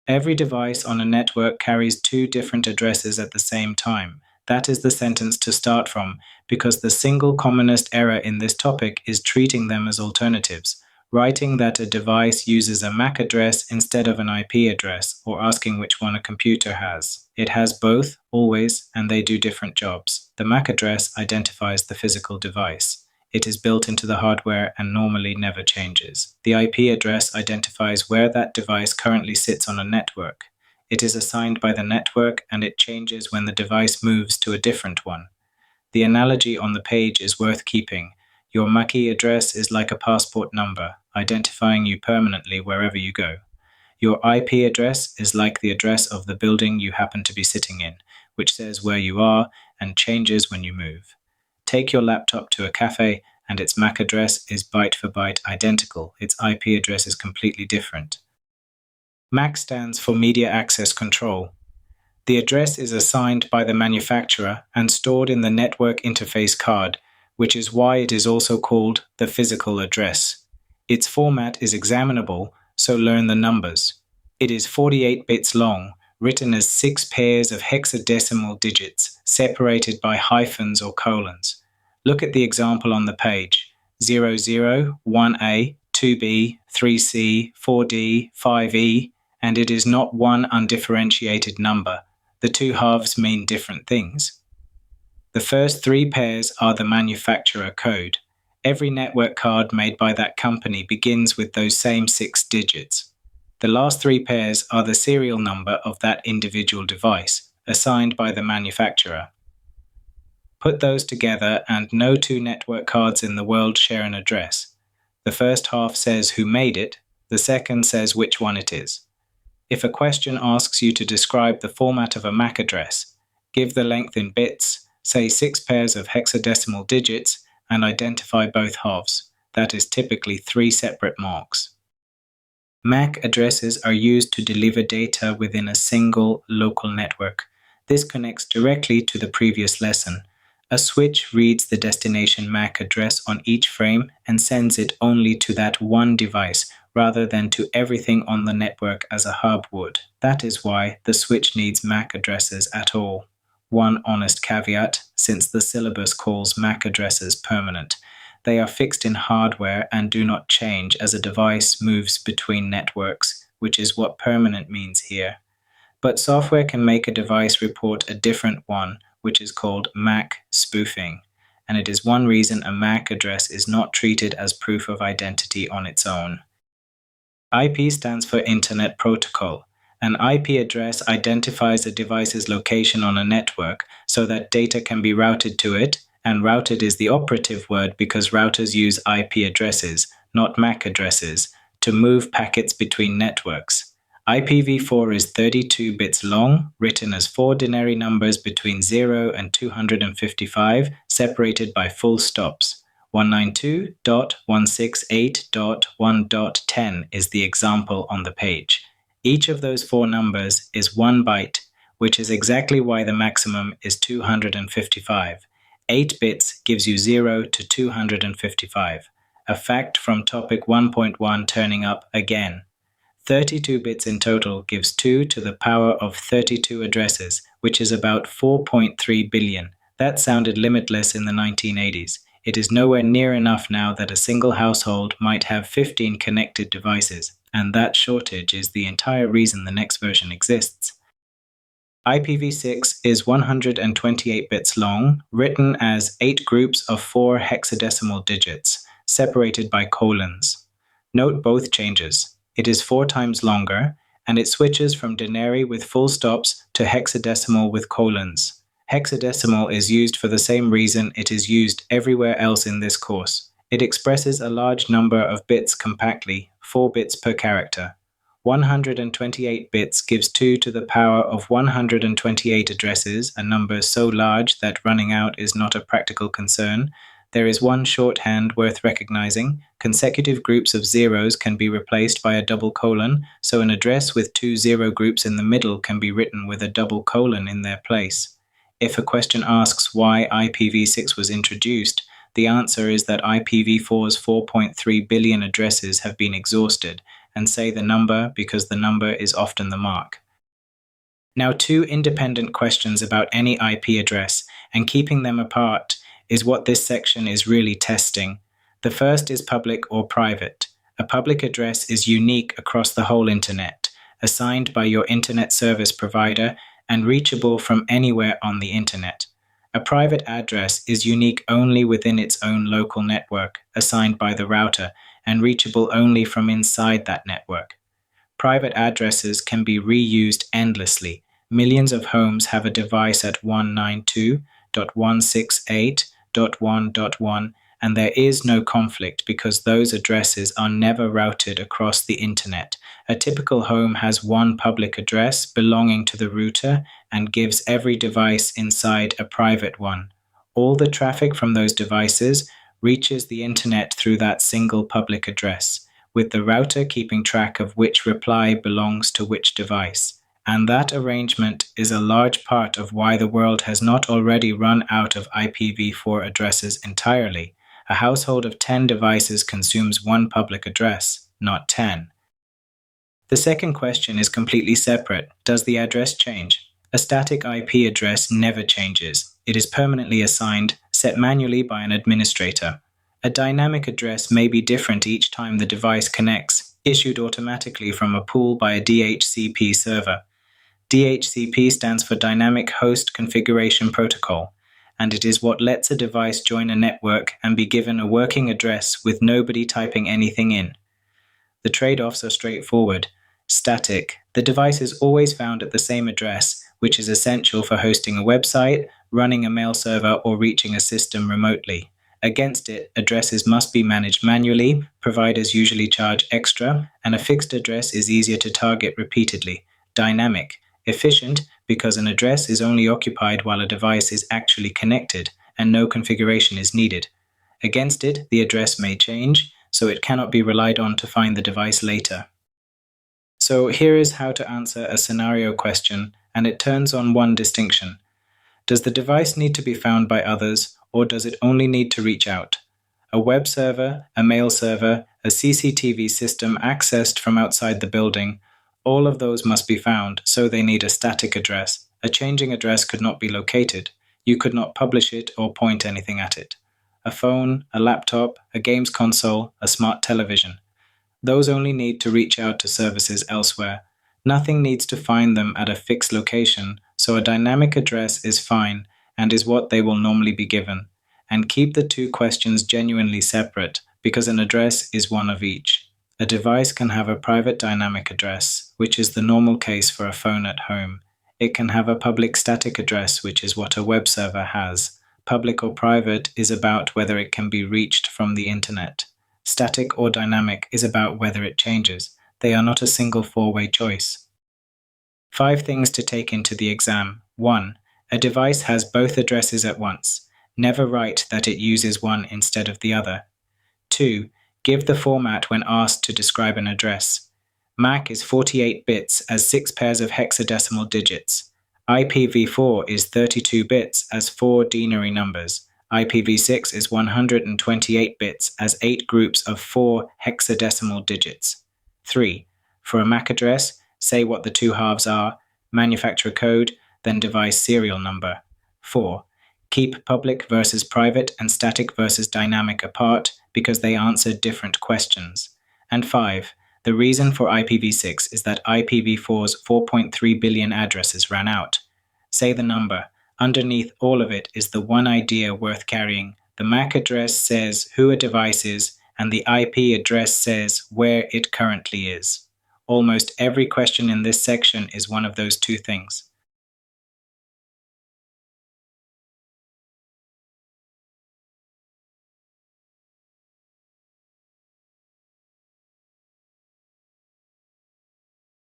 Every device on a network carries two different addresses at the same time. That is the sentence to start from, because the single commonest error in this topic is treating them as alternatives, writing that a device uses a MAC address instead of an IP address, or asking which one a computer has. It has both, always, and they do different jobs. The MAC address identifies the physical device. It is built into the hardware and normally never changes. The IP address identifies where that device currently sits on a network. It is assigned by the network and it changes when the device moves to a different one. The analogy on the page is worth keeping. Your MAC address is like a passport number, identifying you permanently wherever you go. Your IP address is like the address of the building you happen to be sitting in, which says where you are and changes when you move. Take your laptop to a cafe and its MAC address is byte for byte identical. Its IP address is completely different. MAC stands for Media Access Control. The address is assigned by the manufacturer and stored in the network interface card, which is why it is also called the physical address. Its format is examinable, so learn the numbers. It is 48 bits long, written as 6 pairs of hexadecimal digits, separated by hyphens or colons. Look at the example on the page. 00, 1A, 2B, 3C, 4D, 5E, and it is not one undifferentiated number. The two halves mean different things. The first 3 pairs are the manufacturer code. Every network card made by that company begins with those same 6 digits. The last 3 pairs are the serial number of that individual device, assigned by the manufacturer. Put those together and no 2 network cards in the world share an address. The first half says who made it, the second says which one it is. If a question asks you to describe the format of a MAC address, give the length in bits, say 6 pairs of hexadecimal digits, and identify both halves. That is typically 3 separate marks. MAC addresses are used to deliver data within a single local network. This connects directly to the previous lesson. A switch reads the destination MAC address on each frame and sends it only to that one device, rather than to everything on the network as a hub would. That is why the switch needs MAC addresses at all. One honest caveat, since the syllabus calls MAC addresses permanent. They are fixed in hardware and do not change as a device moves between networks, which is what permanent means here. But software can make a device report a different one, which is called MAC spoofing, and it is one reason a MAC address is not treated as proof of identity on its own. IP stands for Internet Protocol. An IP address identifies a device's location on a network so that data can be routed to it, and routed is the operative word because routers use IP addresses, not MAC addresses, to move packets between networks. IPv4 is 32 bits long, written as 4 binary numbers between 0 and 255, separated by full stops. 192.168.1.10 is the example on the page. Each of those 4 numbers is 1 byte, which is exactly why the maximum is 255. 8 bits gives you 0 to 255. A fact from topic 1.1 turning up again. 32 bits in total gives 2 to the power of 32 addresses, which is about 4.3 billion. That sounded limitless in the 1980s. It is nowhere near enough now that a single household might have 15 connected devices, and that shortage is the entire reason the next version exists. IPv6 is 128 bits long, written as 8 groups of 4 hexadecimal digits, separated by colons. Note both changes. It is 4 times longer, and it switches from denary with full stops to hexadecimal with colons. Hexadecimal is used for the same reason it is used everywhere else in this course. It expresses a large number of bits compactly, 4 bits per character. 128 bits gives 2 to the power of 128 addresses, a number so large that running out is not a practical concern. There is one shorthand worth recognizing. Consecutive groups of zeros can be replaced by a double colon, so an address with 2 zero groups in the middle can be written with a double colon in their place. If a question asks why IPv6 was introduced, the answer is that IPv4's 4.3 billion addresses have been exhausted, and say the number because the number is often the mark. Now, two independent questions about any IP address and keeping them apart is what this section is really testing. The first is public or private. A public address is unique across the whole internet, assigned by your internet service provider and reachable from anywhere on the internet. A private address is unique only within its own local network, assigned by the router, and reachable only from inside that network. Private addresses can be reused endlessly. Millions of homes have a device at 192.168.1.1, and there is no conflict because those addresses are never routed across the internet. A typical home has one public address belonging to the router and gives every device inside a private one. All the traffic from those devices reaches the internet through that single public address, with the router keeping track of which reply belongs to which device. And that arrangement is a large part of why the world has not already run out of IPv4 addresses entirely. A household of 10 devices consumes one public address, not 10. The second question is completely separate. Does the address change? A static IP address never changes. It is permanently assigned, set manually by an administrator. A dynamic address may be different each time the device connects, issued automatically from a pool by a DHCP server. DHCP stands for Dynamic Host Configuration Protocol, and it is what lets a device join a network and be given a working address with nobody typing anything in. The trade-offs are straightforward. Static. The device is always found at the same address, which is essential for hosting a website, running a mail server, or reaching a system remotely. Against it, addresses must be managed manually, providers usually charge extra, and a fixed address is easier to target repeatedly. Dynamic. Efficient because an address is only occupied while a device is actually connected and no configuration is needed. Against it, the address may change, so it cannot be relied on to find the device later. So here is how to answer a scenario question, and it turns on one distinction. Does the device need to be found by others, or does it only need to reach out? A web server, a mail server, a CCTV system accessed from outside the building, all of those must be found, so they need a static address. A changing address could not be located. You could not publish it or point anything at it. A phone, a laptop, a games console, a smart television. Those only need to reach out to services elsewhere. Nothing needs to find them at a fixed location, so a dynamic address is fine and is what they will normally be given. And keep the two questions genuinely separate, because an address is one of each. A device can have a private dynamic address, which is the normal case for a phone at home. It can have a public static address, which is what a web server has. Public or private is about whether it can be reached from the internet. Static or dynamic is about whether it changes. They are not a single four-way choice. 5 things to take into the exam. 1. A device has both addresses at once. Never write that it uses one instead of the other. 2. Give the format when asked to describe an address. MAC is 48 bits as 6 pairs of hexadecimal digits. IPv4 is 32 bits as 4 denary numbers. IPv6 is 128 bits as 8 groups of 4 hexadecimal digits. 3. For a MAC address, say what the two halves are, manufacturer code, then device serial number. 4. Keep public versus private and static versus dynamic apart because they answer different questions. And 5. The reason for IPv6 is that IPv4's 4.3 billion addresses ran out. Say the number. Underneath all of it is the one idea worth carrying. The MAC address says who a device is, and the IP address says where it currently is. Almost every question in this section is one of those two things.